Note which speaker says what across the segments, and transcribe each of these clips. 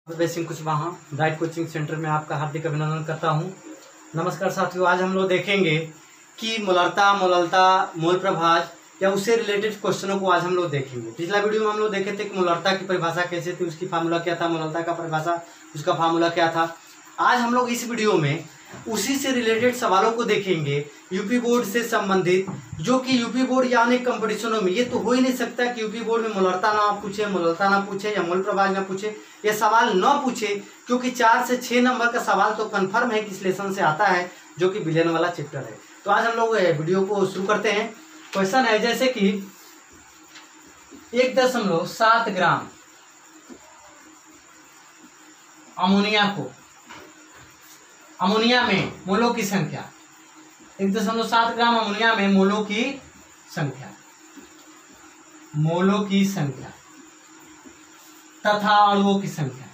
Speaker 1: Basic कुछ वहाँ bright coaching centre में आपका हार्दिक अभिनंदन करता हूँ। नमस्कार साथियों, आज हम लोग देखेंगे कि मोलरता, मोललता, मोल प्रभाज या उससे रिलेटेड क्वेश्चनों को आज हम लोग देखेंगे। पिछला वीडियो में हम लोग देखे थे कि मोलरता की परिभाषा कैसे थी, उसकी फार्मूला क्या था, मोललता का परिभाषा उसका फार्मूला क्या था। आज हम लोग इस वीडियो में उसी से रिलेटेड सवालों को देखेंगे, यूपी बोर्ड से संबंधित, जो कि यूपी बोर्ड या अनेक कंपटीशनों में, ये तो हो ही नहीं सकता कि यूपी बोर्ड में मोलरता ना पूछे, मोललता ना पूछे या मोल प्रभाज ना पूछे, ये सवाल न पूछे, क्योंकि 4 से 6 नंबर का सवाल तो कंफर्म है कि इस लेसन से आता है, जो कि विलयन वाला चैप्टर है। तो आज हम लोग वीडियो को शुरू करते हैं। क्वेश्चन है जैसे कि 1.7 ग्राम अमोनिया में मोलों की संख्या, 1.7 ग्राम अमोनिया में मोलों की संख्या तथा अणुओं की संख्या।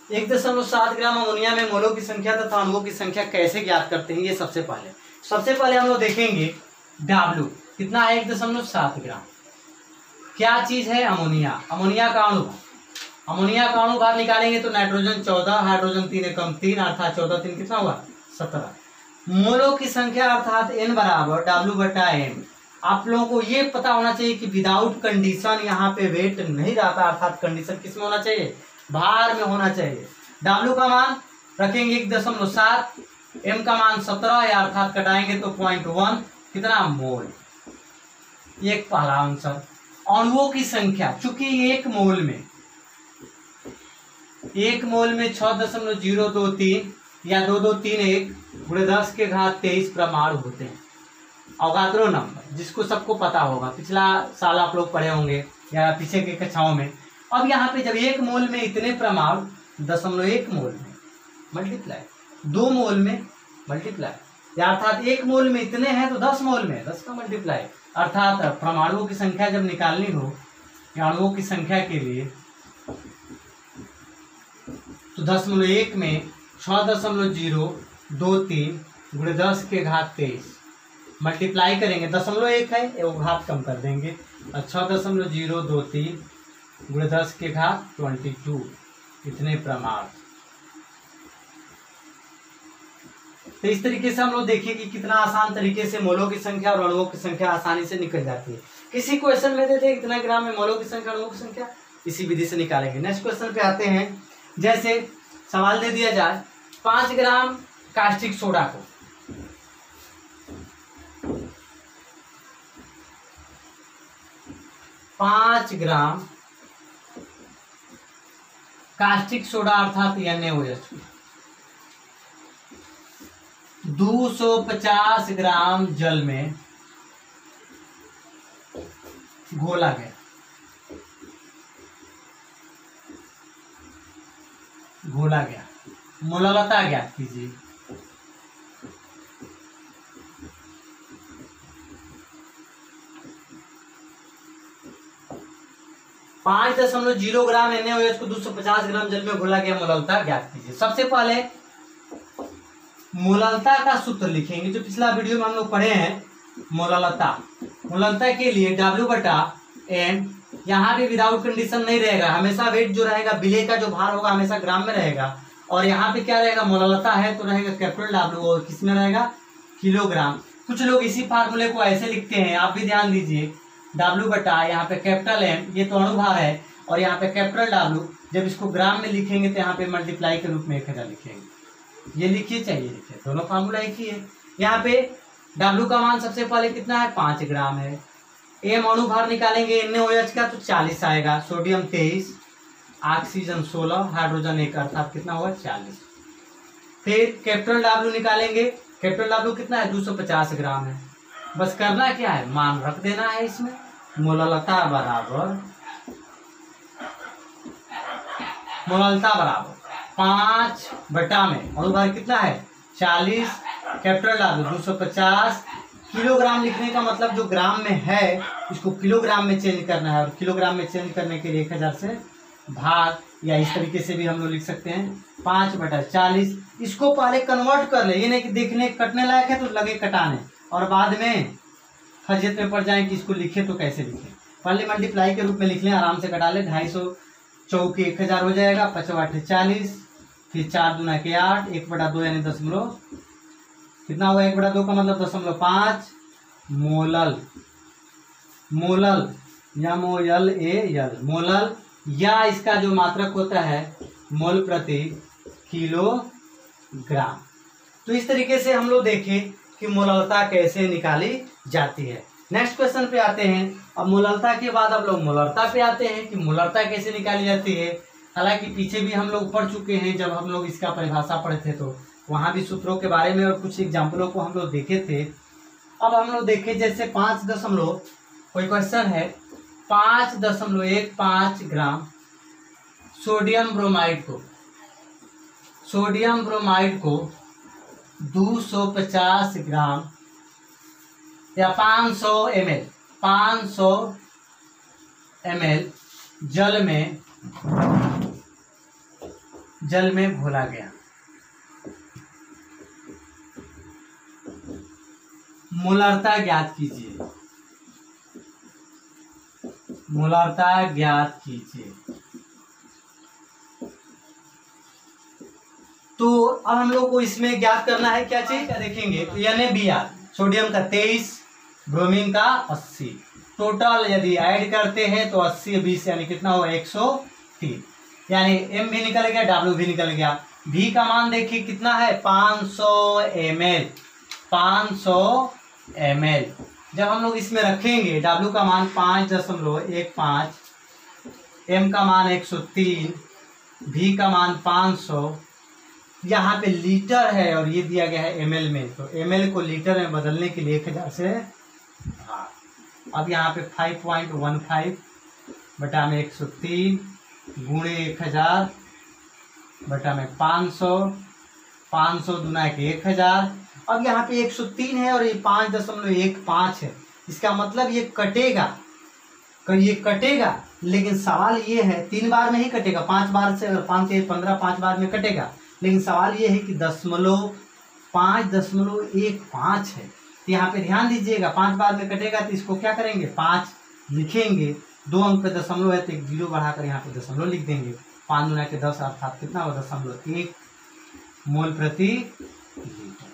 Speaker 1: एक 1.7 ग्राम अमोनिया में मोलों की संख्या तथा अणुओं की संख्या कैसे ज्ञात करते हैं, ये सबसे पहले हम लोग देखेंगे। W कितना है? 1.7 ग्राम। क्या चीज है? अमोनिया। अमोनिया का अणु भार निकालेंगे तो नाइट्रोजन 14, हाइड्रोजन 3 एकम 3, अर्थात 14 3 कितना हुआ? 17। मोलों की संख्या अर्थात N बराबर W/M। आप लोगों को ये पता होना चाहिए कि विदाउट कंडीशन यहाँ पे वेट नहीं रहता, अर्थात कंडीशन किस में होना चाहिए? भार में होना चाहिए। W का मान रखेंगे 1.7, M का मान 17 है, अर्थात कटाएंगे तो 0.1 कितना? मोल। एक पहला आंसर। अणुओं की संख्या, चूंकि एक मोल में 6.023 या 2231 × 10⁻23 परमाणु होते हैं। अवगाद्रो नंबर जिसको सबको पता होगा, पिछला साल आप लोग पढ़े होंगे या पीछे की कक्षाओं में। अब यहाँ पे जब 1 मोल में इतने परमाणु, 0.1 मोल में मल्टीप्लाई, 2 मोल में मल्टीप्लाई, अर्थात 1 मोल में इतने हैं तो 10 मोल में 10 का मल्टीप्लाई, अर्थात परमाणुओं की संख्या जब निकालनी हो या अणुओं की संख्या के लिए तो 0.1 में 6.023 × 10⁻23 मल्टीप्लाई करेंगे। 0.1 है, वो घात कम कर देंगे, और 6.023 × 10⁻22 इतने परमाणु। तो इस तरीके से हम लोग देखिए कि कितना आसान तरीके से मोलों की संख्या और अणुओं की संख्या आसानी से निकल जाती है। किसी क्वेश्चन में देते कितना ग्राम में मोलों की संख्या, अणुओं की संख्या, इसी विधि से निकालेंगे। नेक्स्ट क्वेश्चन पे आते हैं। जैसे सवाल दे दिया जाए 5 ग्राम कास्टिक सोडा को 5 ग्राम कास्टिक सोडा अर्थात NaOH 250 ग्राम जल में घोला गया। मोललता ज्ञात कीजिए। पाँच 5.0 ग्राम NaOH को 250 ग्राम जल में घोला गया, मोललता ज्ञात कीजिए। सबसे पहले मोललता का सूत्र लिखेंगे, जो पिछला वीडियो में हम लोग पढ़े हैं। मोललता के लिए W/M, यहाँ भी विदाउट कंडीशन नहीं रहेगा, हमेशा वेट जो रहेगा, विलेय का जो भार होगा हमेशा ग्राम में रहेगा, और यहाँ पे क्या रहेगा? मोललता है तो रहेगा कैपिटल W, और किस में रहेगा? किलोग्राम। कुछ लोग इसी फार्मूले को ऐसे लिखते हैं, आप भी ध्यान दीजिए। W/ यहाँ पे कैपिटल M, ये तो अणुभार है, और यहाँ पे कैपिटल W, जब इसको ग्राम में लिखेंगे तो यहाँ पे मल्टीप्लाई के रूप में 1000 लिखेंगे। ये लिखिए, चाहिए लिखिए, दोनों फार्मूला एक ही है। यहाँ पे W का मान सबसे पहले कितना है? 5 ग्राम है। M अणुभार निकालेंगे NaOH का तो 40 आएगा, सोडियम 23, ऑक्सीजन 16, हाइड्रोजन 1, अर्थात कितना होगा? 40। फिर कैपिटल W निकालेंगे, कैपिटल W कितना है? 250 ग्राम है। बस करना क्या है? मान रख देना है इसमें। मोललता बराबर 5 में अणुभार कितना है? 40, कैपिटल W 250, किलोग्राम लिखने का मतलब जो ग्राम में है उसको किलोग्राम में चेंज करना है, और किलोग्राम में चेंज करने के लिए 1000 से भाग, या इस तरीके से भी हम लोग लिख सकते हैं 5/40। इसको पहले कन्वर्ट कर ले, ये नहीं कि देखने कटने लायक है तो लगे कटाने और बाद में फजियत में पड़ जाए कि इसको लिखे तो कैसे लिखे। पहले मल्टीप्लाई के रूप में लिख लें, आराम से कटा ले। 250 चौके 1000 हो जाएगा, 5/8 फिर 4 दूना के 8, 1/2 यानी दशमलव कितना हुआ, 1/2 का मतलब 0.5 मोलल। मोलल MOLAL मोलल, या इसका जो मात्रक होता है मोल प्रति किलोग्राम। तो इस तरीके से हम लोग देखें कि मोललता कैसे निकाली जाती है। नेक्स्ट क्वेश्चन पे आते हैं। अब मोललता के बाद अब लोग मोलरता पे आते हैं कि मोलरता कैसे निकाली जाती है। हालांकि पीछे भी हम लोग पढ़ चुके हैं, जब हम लोग इसका परिभाषा पढ़े थे तो वहां भी सूत्रों के बारे में और कुछ एग्जाम्पलों को हम लोग देखे थे। अब हम लोग देखें जैसे 5 दशमलव, कोई क्वेश्चन है 5.15 ग्राम सोडियम ब्रोमाइड को 250 ग्राम या 500 ml जल में घोला गया। मोलरता ज्ञात कीजिए। तो अब हम लोग को इसमें ज्ञात करना है क्या चीज का देखेंगे तो NaBr, सोडियम का 23, ब्रोमीन का 80। टोटल यदि ऐड करते हैं तो 80 20 यानी कितना हुआ 103, यानी M भी निकल गया, W भी निकल गया। V का मान देखिए कितना है 500 ml। जब हम लोग इसमें रखेंगे W का मान 5.15, M का मान 103, V का मान 500, यहाँ पे लीटर है और ये दिया गया है ml में, तो ml को लीटर में बदलने के लिए 1000 से भाग। अब यहाँ पे 5.15 बटा में 103 गुणे 1000 बटा में 500 दुना के 1000। अब यहाँ पे 103 है और ये 5.15 है, इसका मतलब ये कटेगा, लेकिन सवाल ये है 3 बार में ही कटेगा, 5 बार से, अगर 5 से 15 5 बार में कटेगा, लेकिन सवाल ये है कि 5.15 है। तो यहाँ पे ध्यान दीजिएगा 5 बार में कटेगा तो इसको क्या करेंगे 5 लिखेंगे, 2 अंक पे दशमलव है तो 1 जीरो बढ़ाकर यहाँ पे दशमलव लिख देंगे। 5 गुना के 10 अर्थात कितना होगा 0.1 मोल प्रति लीटर।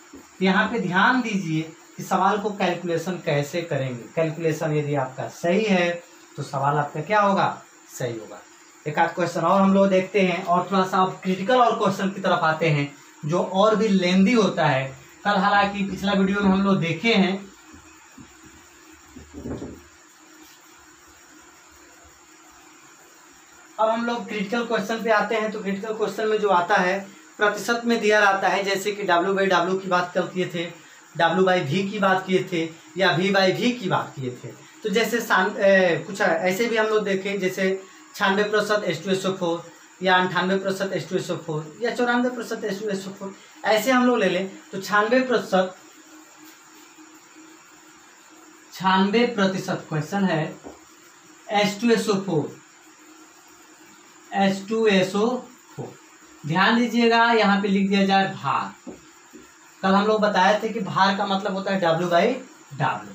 Speaker 1: यहाँ पे ध्यान दीजिए कि सवाल को कैलकुलेशन कैसे करेंगे। कैलकुलेशन यदि आपका सही है तो सवाल आपका क्या होगा, सही होगा। एक आध क्वेश्चन और हम लोग देखते हैं और थोड़ा सा अब क्रिटिकल और क्वेश्चन की तरफ आते हैं जो और भी लेंदी होता है। कल हालांकि पिछला वीडियो में हम लोग देखे हैं, अब हम लोग क्रिटिकल क्वेश्चन पे आते हैं। तो क्रिटिकल क्वेश्चन में जो आता है प्रतिशत में दिया रहता है, जैसे कि W/W की बात किए थे, W/V की बात किए थे या V/V की बात किए थे। तो जैसे कुछ ऐसे भी हम लोग देखें, जैसे 96% H2SO4 या 98% H2SO4 या 94% H2SO4, ऐसे हम लोग ले लें तो 96% क्वेश्चन है H2SO4। ध्यान दीजिएगा यहाँ पे लिख दिया जाए भार। कल हम लोग बताए थे कि भार का मतलब होता है W/W,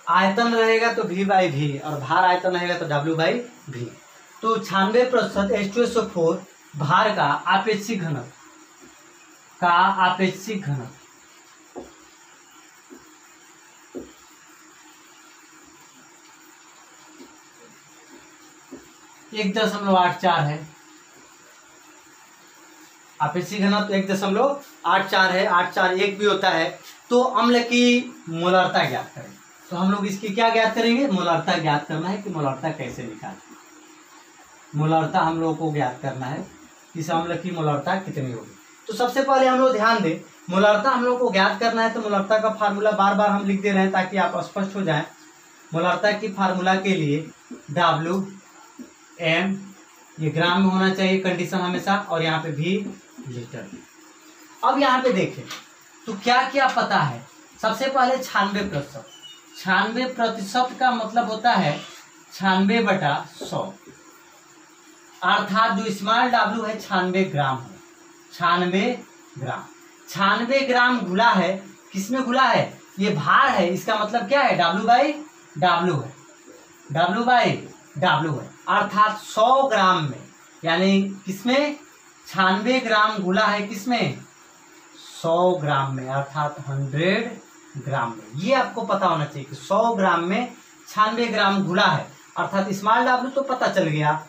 Speaker 1: आयतन रहेगा तो V/V और भार आयतन रहेगा तो W/V। तो 96% H2SO4 भार का आपेक्षिक घनत्व एक 1.84 है। आपेक्षिक घनत्व 1.84 है, 841 एक भी होता है। तो अम्ल की मोलरता ज्ञात करें, तो हम लोग इसकी क्या ज्ञात करेंगे, मोलरता ज्ञात करना है कि मोलरता कैसे निकालें। मोलरता हम लोग को ज्ञात करना है, इस अम्ल की मोलरता कितनी होगी। तो सबसे पहले हम लोग ध्यान दें, मोलरता हम लोग को ज्ञात करना है तो मोलरता का फार्मूला बार बार हम लिख दे रहे हैं ताकि आप स्पष्ट हो जाए। मोलरता की फार्मूला के लिए WM, ये ग्राम में होना चाहिए कंडीशन हमेशा, और यहाँ पे V लीटर। अब यहाँ पे देखें तो क्या क्या पता है। सबसे पहले 96% का मतलब होता है 96/100, अर्थात जो स्मॉल W है 96 ग्राम है। 96 ग्राम, 96 ग्राम घुला है। किसमें घुला है? ये भार है, इसका मतलब क्या है? W/W है, W/W है, अर्थात 100 ग्राम में, यानी किसमें? 96 ग्राम घुला है, किसमें? 100 ग्राम में, अर्थात 100 ग्राम में। ये आपको पता होना चाहिए कि 100 ग्राम में 96 ग्राम घुला है, अर्थात स्मॉल W तो पता चल गया।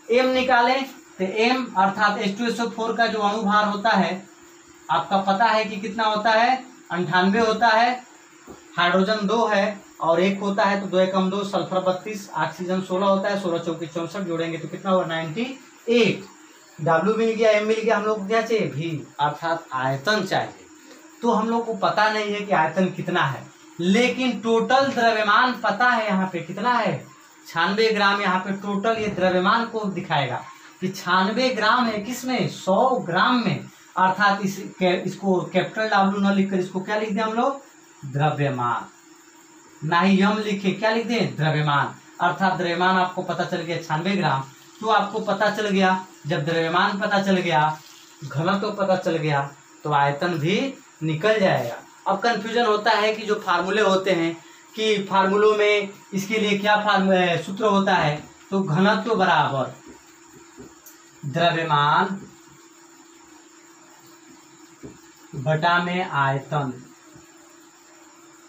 Speaker 1: M निकालें तो M अर्थात H2SO4 का जो अणुभार होता है आपका पता है कि कितना होता है? 98 होता है। हाइड्रोजन 2 है और 1 होता है, तो 2 एकम 2, सल्फर 32, ऑक्सीजन 16 होता है, 16 चौकी 64, जोड़ेंगे तो कितना होगा? 98। W मिल गया, M मिल गया, हम लोग को क्या चाहिए? V, अर्थात आयतन चाहिए। तो हम लोग को पता नहीं है कि आयतन कितना है, लेकिन टोटल द्रव्यमान पता है। यहाँ पे कितना है? 96 ग्राम। यहाँ पे टोटल ये द्रव्यमान को दिखाएगा कि 96 ग्राम है, किसमें? 100 ग्राम में, अर्थात इसको कैपिटल W न लिखकर इसको क्या लिख दें हम लोग? द्रव्यमान। ना ही यम लिखे, क्या लिख दें? द्रव्यमान। अर्थात द्रव्यमान आपको पता चल गया 96 ग्राम। तो आपको पता चल गया, जब द्रव्यमान पता चल गया, घनत्व तो पता चल गया, तो आयतन भी निकल जाएगा। अब कंफ्यूजन होता है कि जो फार्मूले होते हैं कि फार्मूलों में इसके लिए क्या सूत्र होता है, तो घनत्व बराबर द्रव्यमान बटा में आयतन।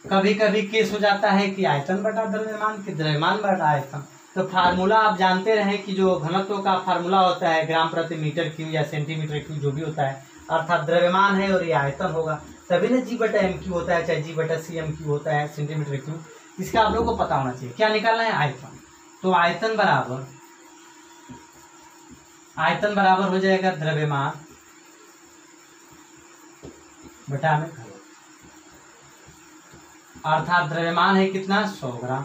Speaker 1: कभी कभी केस हो जाता है कि आयतन बटा द्रव्यमान, कि द्रव्यमान बटा आयतन। तो फार्मूला आप जानते रहे कि जो घनत्व का फार्मूला होता है ग्राम प्रति मीटर क्यूब या सेंटीमीटर क्यूब, जो भी होता है, अर्थात द्रव्यमान है और ये आयतन होगा, तभी ना G/m³ होता है, चाहे G/cm³ होता है, सेंटीमीटर क्यूब। इसका आप लोग को पता होना चाहिए। क्या निकालना है? आयतन। तो आयतन बराबर हो जाएगा द्रव्यमान बटा में घनत्व, अर्थात द्रव्यमान है कितना? 100 ग्राम,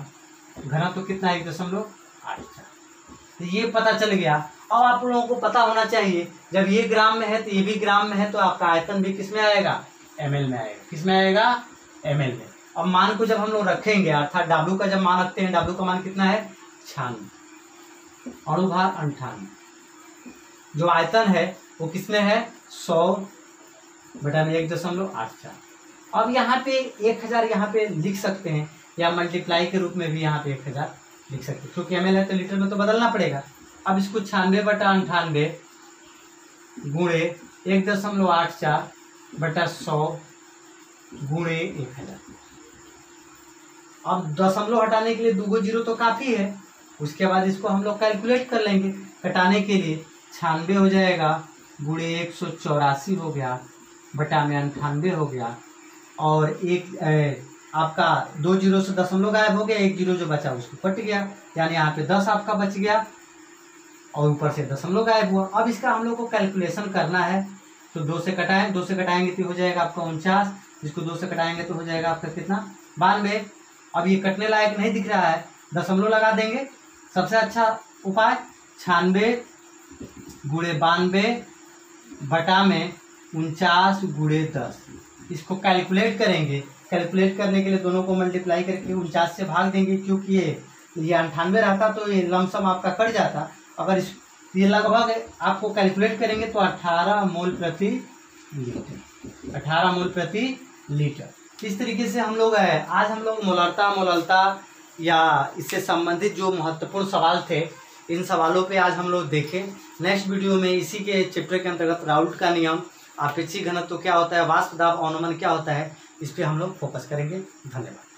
Speaker 1: घनत्व कितना? 1.84। तो ये पता चल गया। अब आप लोगों को पता होना चाहिए, जब ये ग्राम में है तो ये भी ग्राम में है, तो आपका आयतन भी किस में आएगा? ml में आएगा। किस में आएगा? ml में। अब मान को जब हम लोग रखेंगे, अर्थात W का जब मान रखते हैं, W का मान कितना है? 96, अणुभार 98। जो आयतन है वो किसमें है? 100 बटा में 1.84। अब यहाँ पे 1000 यहाँ पे लिख सकते हैं, या मल्टीप्लाई के रूप में भी यहाँ पे 1000 लिख सकते हैं, क्योंकि ml है तो लीटर में तो बदलना पड़ेगा। अब इसको 96/98 गुणे 1.84/100 गुणे 1000। अब दशमलव हटाने के लिए 2 जीरो तो काफी है। उसके बाद इसको हम लोग कैलकुलेट कर लेंगे घटाने के लिए। 96 हो जाएगा गुणे 184 हो गया, बटा में 98 हो गया, और आपका 2 जीरो से दशमलव गायब हो गया, 1 जीरो जो बचा उसको कट गया, यानी यहाँ पे 10 आपका बच गया और ऊपर से दशमलव गायब हुआ। अब इसका हम लोग को कैलकुलेशन करना है, तो 2 से कटाएंगे तो हो जाएगा आपका 49, इसको 2 से कटाएंगे तो हो जाएगा आपका कितना? 92। अब ये कटने लायक नहीं दिख रहा है, दशमलव लगा देंगे। सबसे अच्छा उपाय 96 गुणे 92 बटा में 49 गुणे 10। इसको कैलकुलेट करेंगे। कैलकुलेट करने के लिए दोनों को मल्टीप्लाई करके 49 से भाग देंगे, क्योंकि ये 98 रहता तो ये लमसम आपका कट जाता। अगर ये लगभग आपको कैलकुलेट करेंगे तो 18 मोल प्रति लीटर, 18 मोल प्रति लीटर। इस तरीके से हम लोग आज हम लोग मोलरता या इससे संबंधित जो महत्वपूर्ण सवाल थे, इन सवालों पे आज हम लोग देखें। नेक्स्ट वीडियो में इसी के चैप्टर के अंतर्गत राउल्ट का नियम, अपेक्षिक घनत्व क्या होता है, वाष्प दाब अवनमन क्या होता है, इस पे हम लोग फोकस करेंगे। धन्यवाद।